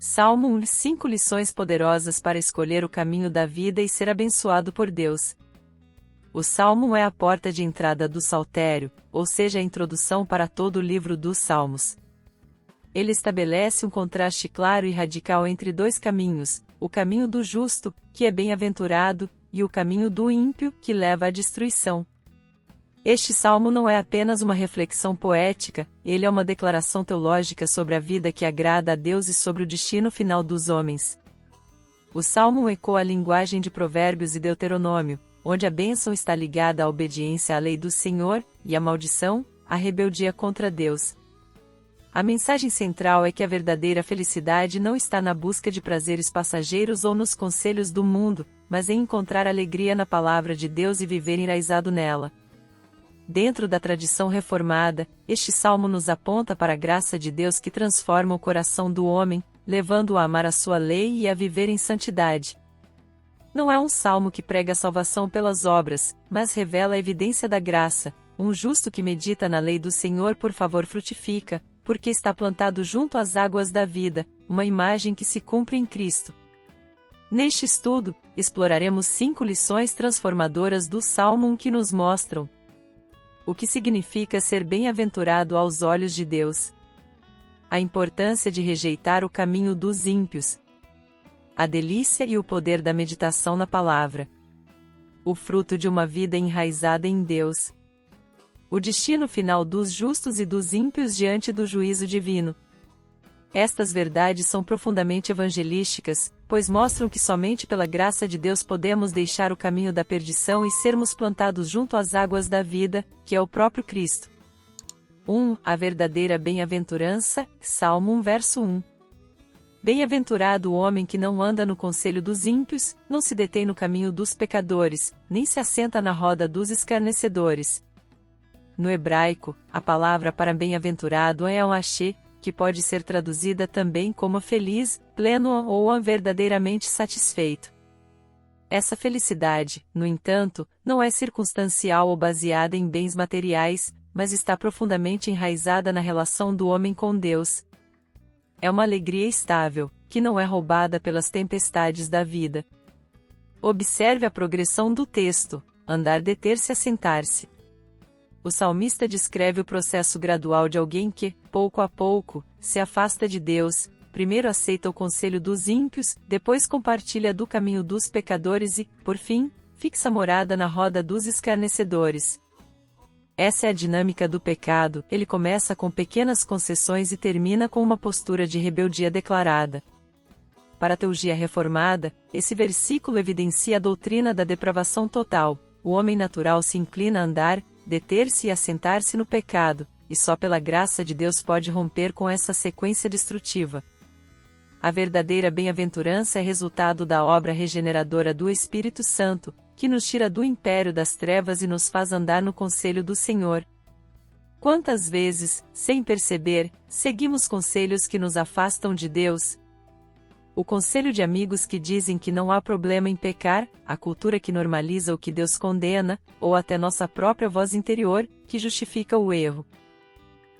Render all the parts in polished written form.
Salmo 1: 5 lições poderosas para escolher o caminho da vida e ser abençoado por Deus. O Salmo é a porta de entrada do Saltério, ou seja, a introdução para todo o livro dos Salmos. Ele estabelece um contraste claro e radical entre dois caminhos, o caminho do justo, que é bem-aventurado, e o caminho do ímpio, que leva à destruição. Este salmo não é apenas uma reflexão poética, ele é uma declaração teológica sobre a vida que agrada a Deus e sobre o destino final dos homens. O salmo ecoa a linguagem de Provérbios e Deuteronômio, onde a bênção está ligada à obediência à lei do Senhor, e a maldição, à rebeldia contra Deus. A mensagem central é que a verdadeira felicidade não está na busca de prazeres passageiros ou nos conselhos do mundo, mas em encontrar alegria na palavra de Deus e viver enraizado nela. Dentro da tradição reformada, este salmo nos aponta para a graça de Deus que transforma o coração do homem, levando-o a amar a sua lei e a viver em santidade. Não é um salmo que prega a salvação pelas obras, mas revela a evidência da graça. Um justo que medita na lei do Senhor por favor frutifica, porque está plantado junto às águas da vida, uma imagem que se cumpre em Cristo. Neste estudo, exploraremos 5 lições transformadoras do Salmo 1 que nos mostram o que significa ser bem-aventurado aos olhos de Deus, a importância de rejeitar o caminho dos ímpios, a delícia e o poder da meditação na palavra, o fruto de uma vida enraizada em Deus, o destino final dos justos e dos ímpios diante do juízo divino. Estas verdades são profundamente evangelísticas, pois mostram que somente pela graça de Deus podemos deixar o caminho da perdição e sermos plantados junto às águas da vida, que é o próprio Cristo. 1. A verdadeira bem-aventurança, Salmo 1 verso 1. Bem-aventurado o homem que não anda no conselho dos ímpios, não se detém no caminho dos pecadores, nem se assenta na roda dos escarnecedores. No hebraico, a palavra para bem-aventurado é al-ashê, que pode ser traduzida também como feliz, pleno ou verdadeiramente satisfeito. Essa felicidade, no entanto, não é circunstancial ou baseada em bens materiais, mas está profundamente enraizada na relação do homem com Deus. É uma alegria estável, que não é roubada pelas tempestades da vida. Observe a progressão do texto: andar, deter-se, assentar-se. O salmista descreve o processo gradual de alguém que, pouco a pouco, se afasta de Deus, primeiro aceita o conselho dos ímpios, depois compartilha do caminho dos pecadores e, por fim, fixa morada na roda dos escarnecedores. Essa é a dinâmica do pecado, ele começa com pequenas concessões e termina com uma postura de rebeldia declarada. Para a teologia reformada, esse versículo evidencia a doutrina da depravação total. O homem natural se inclina a andar, deter-se e assentar-se no pecado, e só pela graça de Deus pode romper com essa sequência destrutiva. A verdadeira bem-aventurança é resultado da obra regeneradora do Espírito Santo, que nos tira do império das trevas e nos faz andar no conselho do Senhor. Quantas vezes, sem perceber, seguimos conselhos que nos afastam de Deus? O conselho de amigos que dizem que não há problema em pecar, a cultura que normaliza o que Deus condena, ou até nossa própria voz interior, que justifica o erro.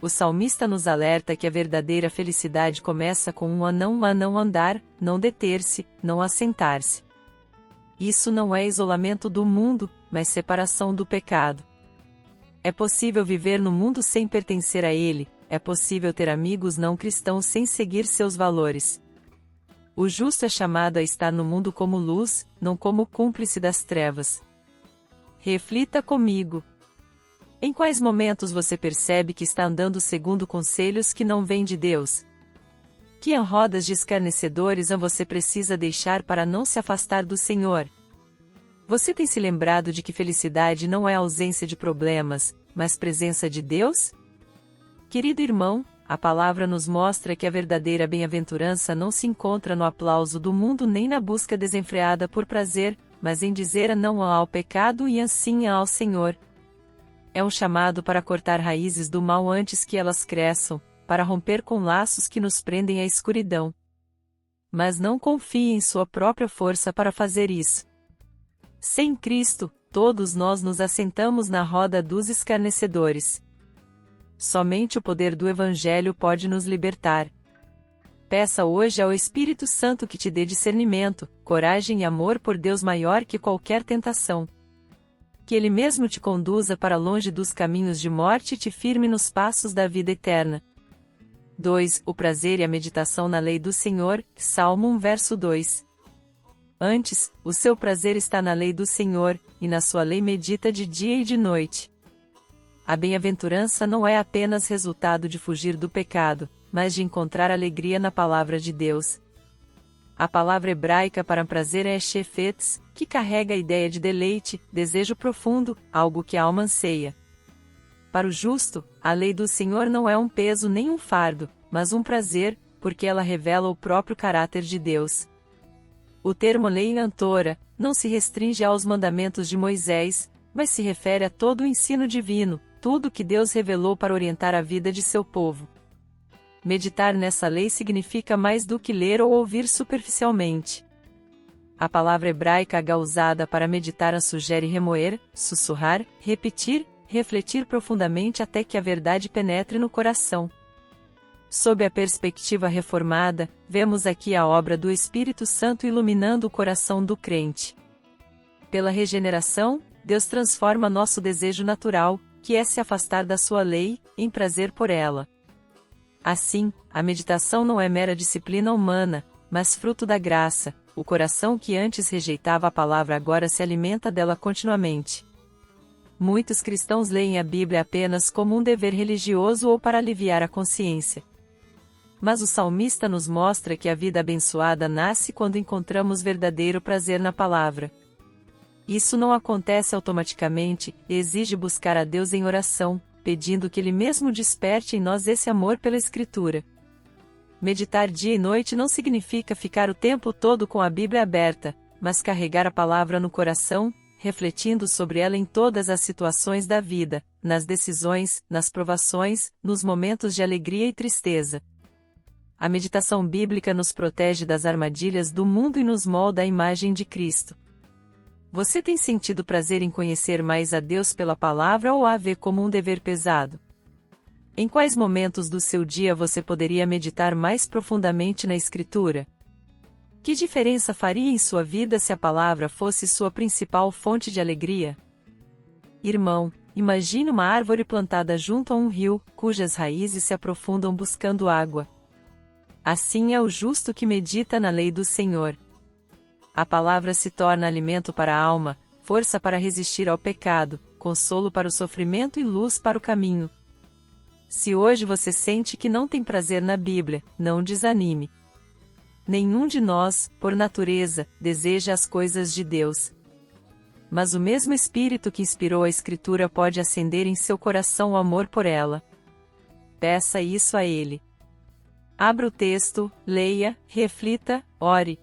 O salmista nos alerta que a verdadeira felicidade começa com um a não andar, não deter-se, não assentar-se. Isso não é isolamento do mundo, mas separação do pecado. É possível viver no mundo sem pertencer a ele, é possível ter amigos não cristãos sem seguir seus valores. O justo é chamado a estar no mundo como luz, não como cúmplice das trevas. Reflita comigo. Em quais momentos você percebe que está andando segundo conselhos que não vêm de Deus? Que rodas de escarnecedores você precisa deixar para não se afastar do Senhor? Você tem se lembrado de que felicidade não é ausência de problemas, mas presença de Deus? Querido irmão, a palavra nos mostra que a verdadeira bem-aventurança não se encontra no aplauso do mundo nem na busca desenfreada por prazer, mas em dizer não ao pecado e sim ao Senhor. É um chamado para cortar raízes do mal antes que elas cresçam, para romper com laços que nos prendem à escuridão. Mas não confie em sua própria força para fazer isso. Sem Cristo, todos nós nos assentamos na roda dos escarnecedores. Somente o poder do Evangelho pode nos libertar. Peça hoje ao Espírito Santo que te dê discernimento, coragem e amor por Deus maior que qualquer tentação. Que Ele mesmo te conduza para longe dos caminhos de morte e te firme nos passos da vida eterna. 2. O prazer e a meditação na lei do Senhor, Salmo 1 verso 2. Antes, o seu prazer está na lei do Senhor, e na sua lei medita de dia e de noite. A bem-aventurança não é apenas resultado de fugir do pecado, mas de encontrar alegria na palavra de Deus. A palavra hebraica para prazer é shefetz, que carrega a ideia de deleite, desejo profundo, algo que a alma anseia. Para o justo, a lei do Senhor não é um peso nem um fardo, mas um prazer, porque ela revela o próprio caráter de Deus. O termo lei na Torá não se restringe aos mandamentos de Moisés, mas se refere a todo o ensino divino, tudo que Deus revelou para orientar a vida de seu povo. Meditar nessa lei significa mais do que ler ou ouvir superficialmente. A palavra hebraica H usada para meditar sugere remoer, sussurrar, repetir, refletir profundamente até que a verdade penetre no coração. Sob a perspectiva reformada, vemos aqui a obra do Espírito Santo iluminando o coração do crente. Pela regeneração, Deus transforma nosso desejo natural, que é se afastar da sua lei, em prazer por ela. Assim, a meditação não é mera disciplina humana, mas fruto da graça. O coração que antes rejeitava a palavra agora se alimenta dela continuamente. Muitos cristãos leem a Bíblia apenas como um dever religioso ou para aliviar a consciência. Mas o salmista nos mostra que a vida abençoada nasce quando encontramos verdadeiro prazer na palavra. Isso não acontece automaticamente, e exige buscar a Deus em oração, pedindo que Ele mesmo desperte em nós esse amor pela Escritura. Meditar dia e noite não significa ficar o tempo todo com a Bíblia aberta, mas carregar a palavra no coração, refletindo sobre ela em todas as situações da vida, nas decisões, nas provações, nos momentos de alegria e tristeza. A meditação bíblica nos protege das armadilhas do mundo e nos molda à imagem de Cristo. Você tem sentido prazer em conhecer mais a Deus pela palavra ou a vê como um dever pesado? Em quais momentos do seu dia você poderia meditar mais profundamente na Escritura? Que diferença faria em sua vida se a palavra fosse sua principal fonte de alegria? Irmão, imagine uma árvore plantada junto a um rio, cujas raízes se aprofundam buscando água. Assim é o justo que medita na lei do Senhor. A palavra se torna alimento para a alma, força para resistir ao pecado, consolo para o sofrimento e luz para o caminho. Se hoje você sente que não tem prazer na Bíblia, não desanime. Nenhum de nós, por natureza, deseja as coisas de Deus. Mas o mesmo Espírito que inspirou a Escritura pode acender em seu coração o amor por ela. Peça isso a Ele. Abra o texto, leia, reflita, ore.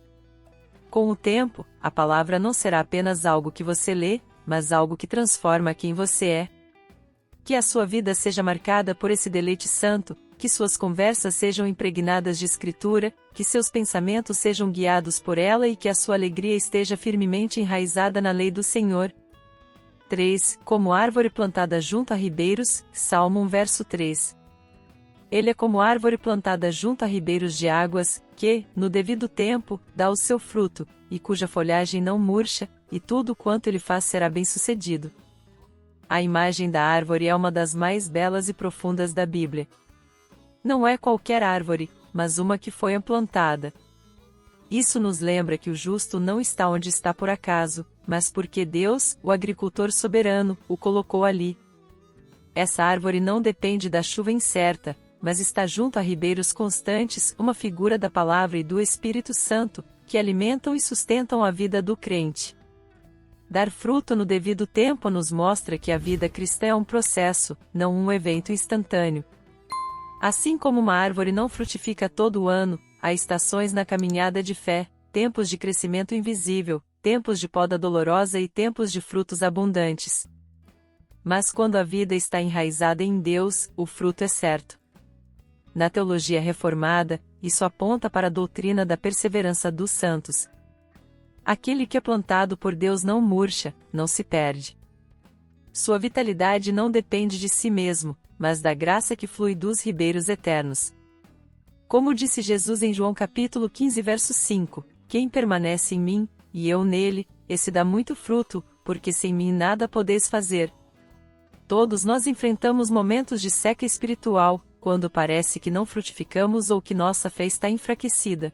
Com o tempo, a palavra não será apenas algo que você lê, mas algo que transforma quem você é. Que a sua vida seja marcada por esse deleite santo, que suas conversas sejam impregnadas de Escritura, que seus pensamentos sejam guiados por ela e que a sua alegria esteja firmemente enraizada na lei do Senhor. 3. Como árvore plantada junto a ribeiros, Salmo 1 verso 3. Ele é como árvore plantada junto a ribeiros de águas, que, no devido tempo, dá o seu fruto, e cuja folhagem não murcha, e tudo quanto ele faz será bem-sucedido. A imagem da árvore é uma das mais belas e profundas da Bíblia. Não é qualquer árvore, mas uma que foi plantada. Isso nos lembra que o justo não está onde está por acaso, mas porque Deus, o agricultor soberano, o colocou ali. Essa árvore não depende da chuva incerta, mas está junto a ribeiros constantes, uma figura da palavra e do Espírito Santo, que alimentam e sustentam a vida do crente. Dar fruto no devido tempo nos mostra que a vida cristã é um processo, não um evento instantâneo. Assim como uma árvore não frutifica todo o ano, há estações na caminhada de fé, tempos de crescimento invisível, tempos de poda dolorosa e tempos de frutos abundantes. Mas quando a vida está enraizada em Deus, o fruto é certo. Na teologia reformada, isso aponta para a doutrina da perseverança dos santos. Aquele que é plantado por Deus não murcha, não se perde. Sua vitalidade não depende de si mesmo, mas da graça que flui dos ribeiros eternos. Como disse Jesus em João capítulo 15 verso 5, quem permanece em mim, e eu nele, esse dá muito fruto, porque sem mim nada podeis fazer. Todos nós enfrentamos momentos de seca espiritual, quando parece que não frutificamos ou que nossa fé está enfraquecida.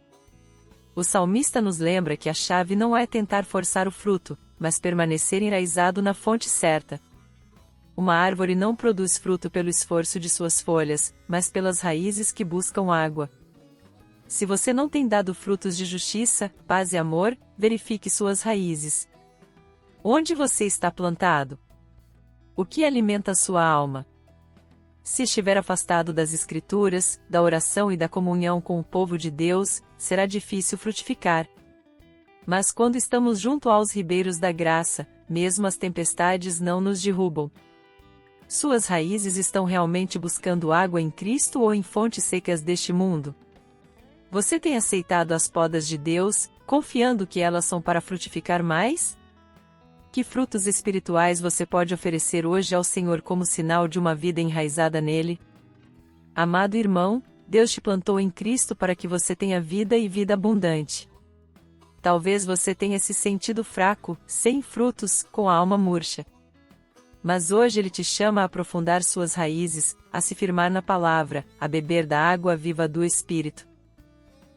O salmista nos lembra que a chave não é tentar forçar o fruto, mas permanecer enraizado na fonte certa. Uma árvore não produz fruto pelo esforço de suas folhas, mas pelas raízes que buscam água. Se você não tem dado frutos de justiça, paz e amor, verifique suas raízes. Onde você está plantado? O que alimenta sua alma? Se estiver afastado das Escrituras, da oração e da comunhão com o povo de Deus, será difícil frutificar. Mas quando estamos junto aos ribeiros da graça, mesmo as tempestades não nos derrubam. Suas raízes estão realmente buscando água em Cristo ou em fontes secas deste mundo? Você tem aceitado as podas de Deus, confiando que elas são para frutificar mais? Que frutos espirituais você pode oferecer hoje ao Senhor como sinal de uma vida enraizada nele? Amado irmão, Deus te plantou em Cristo para que você tenha vida e vida abundante. Talvez você tenha se sentido fraco, sem frutos, com a alma murcha. Mas hoje Ele te chama a aprofundar suas raízes, a se firmar na palavra, a beber da água viva do Espírito.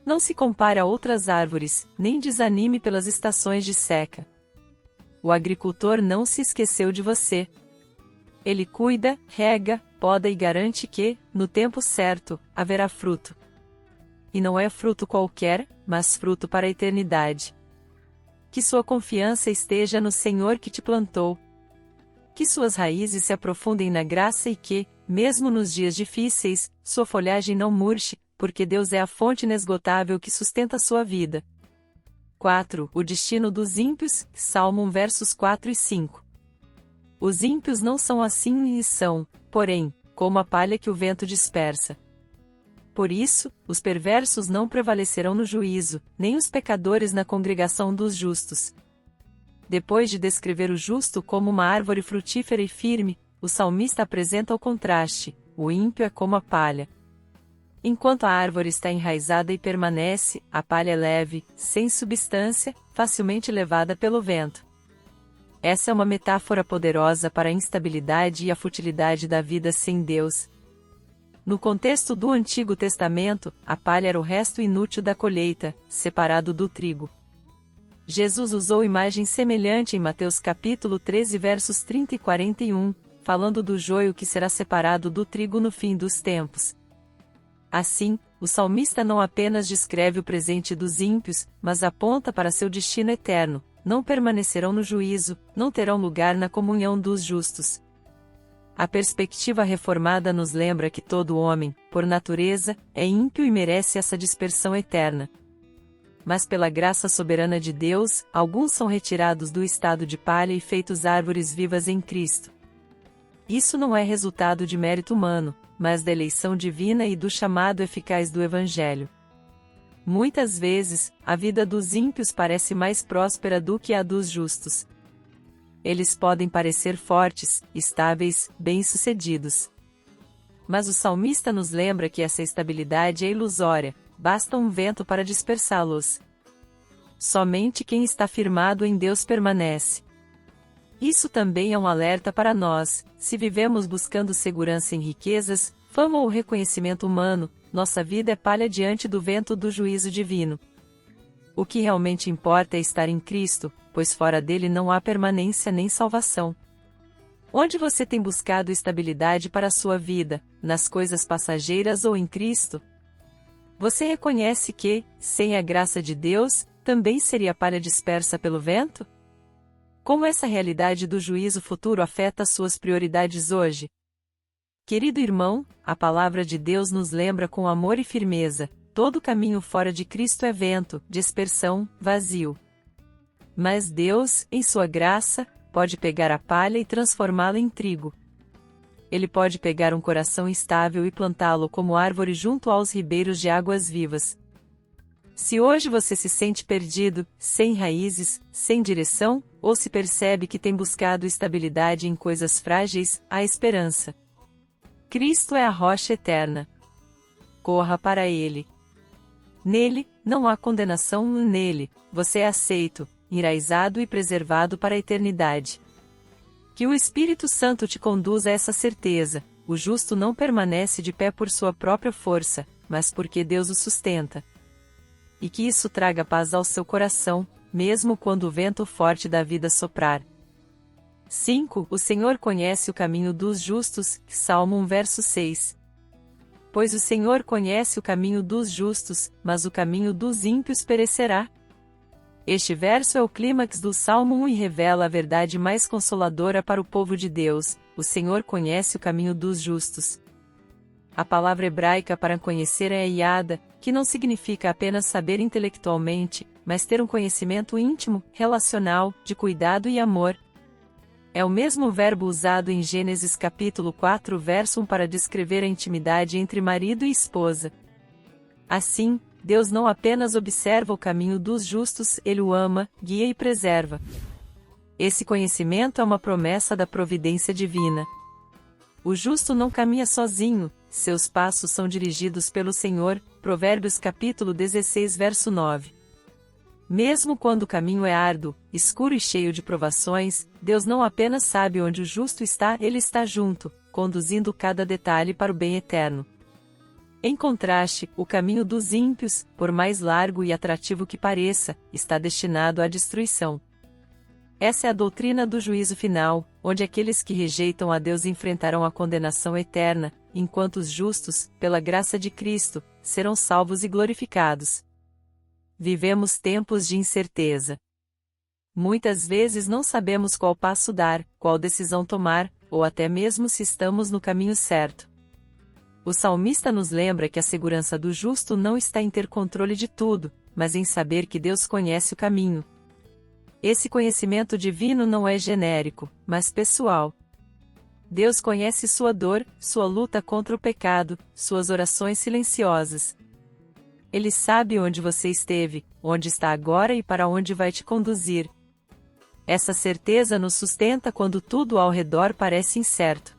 Não se compare a outras árvores, nem desanime pelas estações de seca. O agricultor não se esqueceu de você. Ele cuida, rega, poda e garante que, no tempo certo, haverá fruto. E não é fruto qualquer, mas fruto para a eternidade. Que sua confiança esteja no Senhor que te plantou. Que suas raízes se aprofundem na graça e que, mesmo nos dias difíceis, sua folhagem não murche, porque Deus é a fonte inesgotável que sustenta sua vida. 4. O destino dos ímpios, Salmo 1 versos 4 e 5. Os ímpios não são assim e são, porém, como a palha que o vento dispersa. Por isso, os perversos não prevalecerão no juízo, nem os pecadores na congregação dos justos. Depois de descrever o justo como uma árvore frutífera e firme, o salmista apresenta o contraste: o ímpio é como a palha. Enquanto a árvore está enraizada e permanece, a palha é leve, sem substância, facilmente levada pelo vento. Essa é uma metáfora poderosa para a instabilidade e a futilidade da vida sem Deus. No contexto do Antigo Testamento, a palha era o resto inútil da colheita, separado do trigo. Jesus usou imagem semelhante em Mateus capítulo 13 versos 30 e 41, falando do joio que será separado do trigo no fim dos tempos. Assim, o salmista não apenas descreve o presente dos ímpios, mas aponta para seu destino eterno: não permanecerão no juízo, não terão lugar na comunhão dos justos. A perspectiva reformada nos lembra que todo homem, por natureza, é ímpio e merece essa dispersão eterna. Mas pela graça soberana de Deus, alguns são retirados do estado de palha e feitos árvores vivas em Cristo. Isso não é resultado de mérito humano, mas da eleição divina e do chamado eficaz do Evangelho. Muitas vezes, a vida dos ímpios parece mais próspera do que a dos justos. Eles podem parecer fortes, estáveis, bem-sucedidos. Mas o salmista nos lembra que essa estabilidade é ilusória, basta um vento para dispersá-los. Somente quem está firmado em Deus permanece. Isso também é um alerta para nós: se vivemos buscando segurança em riquezas, fama ou reconhecimento humano, nossa vida é palha diante do vento do juízo divino. O que realmente importa é estar em Cristo, pois fora dele não há permanência nem salvação. Onde você tem buscado estabilidade para a sua vida, nas coisas passageiras ou em Cristo? Você reconhece que, sem a graça de Deus, também seria palha dispersa pelo vento? Como essa realidade do juízo futuro afeta suas prioridades hoje? Querido irmão, a palavra de Deus nos lembra com amor e firmeza: todo caminho fora de Cristo é vento, dispersão, vazio. Mas Deus, em sua graça, pode pegar a palha e transformá-la em trigo. Ele pode pegar um coração estável e plantá-lo como árvore junto aos ribeiros de águas vivas. Se hoje você se sente perdido, sem raízes, sem direção, ou se percebe que tem buscado estabilidade em coisas frágeis, há esperança. Cristo é a rocha eterna. corra para ele. Nele, não há condenação, nele, você é aceito, enraizado e preservado para a eternidade. Que o Espírito Santo te conduza a essa certeza: o justo não permanece de pé por sua própria força, mas porque Deus o sustenta. E que isso traga paz ao seu coração, mesmo quando o vento forte da vida soprar. 5. O Senhor conhece o caminho dos justos, Salmo 1 verso 6. Pois o Senhor conhece o caminho dos justos, mas o caminho dos ímpios perecerá. Este verso é o clímax do Salmo 1 e revela a verdade mais consoladora para o povo de Deus: o Senhor conhece o caminho dos justos. A palavra hebraica para conhecer é yada, que não significa apenas saber intelectualmente, mas ter um conhecimento íntimo, relacional, de cuidado e amor. É o mesmo verbo usado em Gênesis capítulo 4 verso 1 para descrever a intimidade entre marido e esposa. Assim, Deus não apenas observa o caminho dos justos, Ele o ama, guia e preserva. Esse conhecimento é uma promessa da providência divina. O justo não caminha sozinho, seus passos são dirigidos pelo Senhor, Provérbios capítulo 16 verso 9. Mesmo quando o caminho é árduo, escuro e cheio de provações, Deus não apenas sabe onde o justo está, Ele está junto, conduzindo cada detalhe para o bem eterno. Em contraste, o caminho dos ímpios, por mais largo e atrativo que pareça, está destinado à destruição. Essa é a doutrina do juízo final, onde aqueles que rejeitam a Deus enfrentarão a condenação eterna, enquanto os justos, pela graça de Cristo, serão salvos e glorificados. Vivemos tempos de incerteza. Muitas vezes não sabemos qual passo dar, qual decisão tomar, ou até mesmo se estamos no caminho certo. O salmista nos lembra que a segurança do justo não está em ter controle de tudo, mas em saber que Deus conhece o caminho. Esse conhecimento divino não é genérico, mas pessoal. Deus conhece sua dor, sua luta contra o pecado, suas orações silenciosas. Ele sabe onde você esteve, onde está agora e para onde vai te conduzir. Essa certeza nos sustenta quando tudo ao redor parece incerto.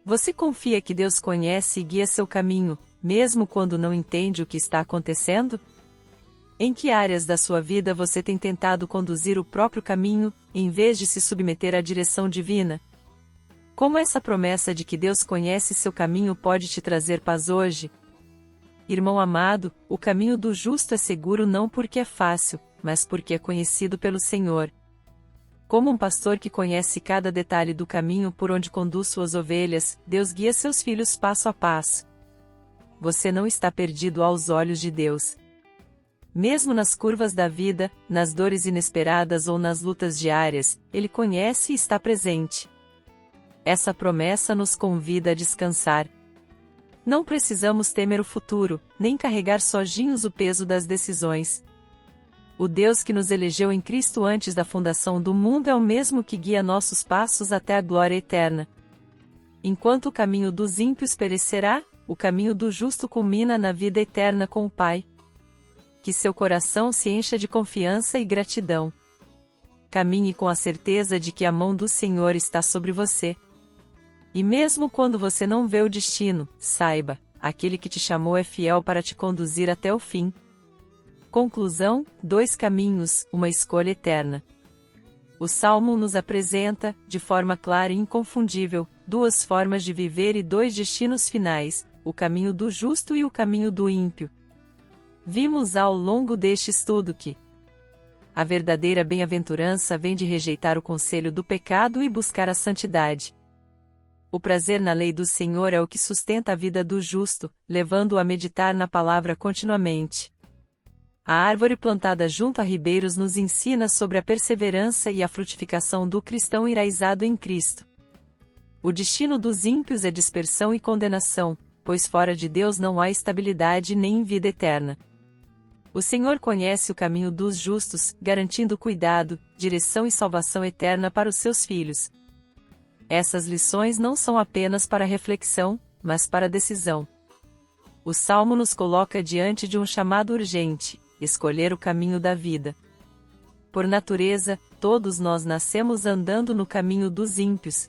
Você confia que Deus conhece e guia seu caminho, mesmo quando não entende o que está acontecendo? Em que áreas da sua vida você tem tentado conduzir o próprio caminho, em vez de se submeter à direção divina? Como essa promessa de que Deus conhece seu caminho pode te trazer paz hoje? Irmão amado, o caminho do justo é seguro não porque é fácil, mas porque é conhecido pelo Senhor. Como um pastor que conhece cada detalhe do caminho por onde conduz suas ovelhas, Deus guia seus filhos passo a passo. Você não está perdido aos olhos de Deus. Mesmo nas curvas da vida, nas dores inesperadas ou nas lutas diárias, Ele conhece e está presente. Essa promessa nos convida a descansar. Não precisamos temer o futuro, nem carregar sozinhos o peso das decisões. O Deus que nos elegeu em Cristo antes da fundação do mundo é o mesmo que guia nossos passos até a glória eterna. Enquanto o caminho dos ímpios perecerá, o caminho do justo culmina na vida eterna com o Pai. Que seu coração se encha de confiança e gratidão. Caminhe com a certeza de que a mão do Senhor está sobre você. E mesmo quando você não vê o destino, saiba, aquele que te chamou é fiel para te conduzir até o fim. Conclusão: 2 caminhos, uma escolha eterna. O Salmo nos apresenta, de forma clara e inconfundível, 2 formas de viver e 2 destinos finais, o caminho do justo e o caminho do ímpio. Vimos ao longo deste estudo que a verdadeira bem-aventurança vem de rejeitar o conselho do pecado e buscar a santidade. O prazer na lei do Senhor é o que sustenta a vida do justo, levando-o a meditar na palavra continuamente. A árvore plantada junto a ribeiros nos ensina sobre a perseverança e a frutificação do cristão enraizado em Cristo. O destino dos ímpios é dispersão e condenação, pois fora de Deus não há estabilidade nem vida eterna. O Senhor conhece o caminho dos justos, garantindo cuidado, direção e salvação eterna para os seus filhos. Essas lições não são apenas para reflexão, mas para decisão. O Salmo nos coloca diante de um chamado urgente: escolher o caminho da vida. Por natureza, todos nós nascemos andando no caminho dos ímpios.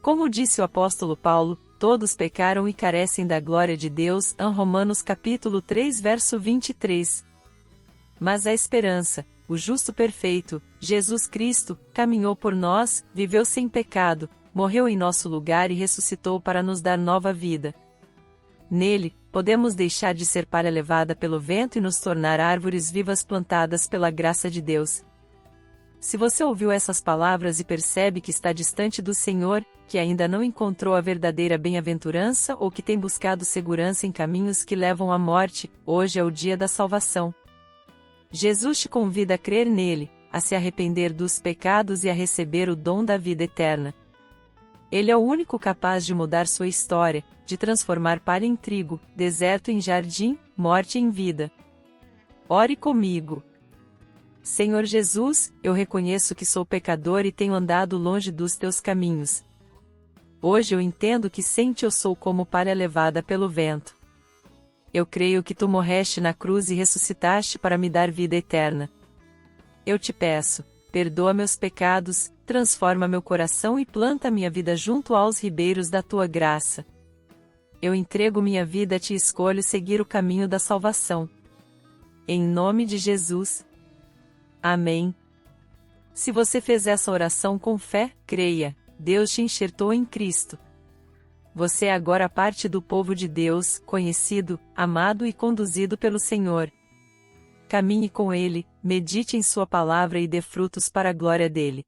Como disse o apóstolo Paulo, todos pecaram e carecem da glória de Deus. Romanos capítulo 3 verso 23. Mas a esperança, o justo perfeito, Jesus Cristo, caminhou por nós, viveu sem pecado, morreu em nosso lugar e ressuscitou para nos dar nova vida. Nele, podemos deixar de ser palha levada pelo vento e nos tornar árvores vivas plantadas pela graça de Deus. Se você ouviu essas palavras e percebe que está distante do Senhor, que ainda não encontrou a verdadeira bem-aventurança ou que tem buscado segurança em caminhos que levam à morte, hoje é o dia da salvação. Jesus te convida a crer nele, a se arrepender dos pecados e a receber o dom da vida eterna. Ele é o único capaz de mudar sua história, de transformar palha em trigo, deserto em jardim, morte em vida. Ore comigo. Senhor Jesus, eu reconheço que sou pecador e tenho andado longe dos teus caminhos. Hoje eu entendo que sem ti eu sou como palha levada pelo vento. Eu creio que tu morreste na cruz e ressuscitaste para me dar vida eterna. Eu te peço, perdoa meus pecados, transforma meu coração e planta minha vida junto aos ribeiros da tua graça. Eu entrego minha vida a ti e escolho seguir o caminho da salvação. Em nome de Jesus. Amém. Se você fez essa oração com fé, creia, Deus te enxertou em Cristo. Você é agora parte do povo de Deus, conhecido, amado e conduzido pelo Senhor. Caminhe com Ele, medite em sua palavra e dê frutos para a glória dele.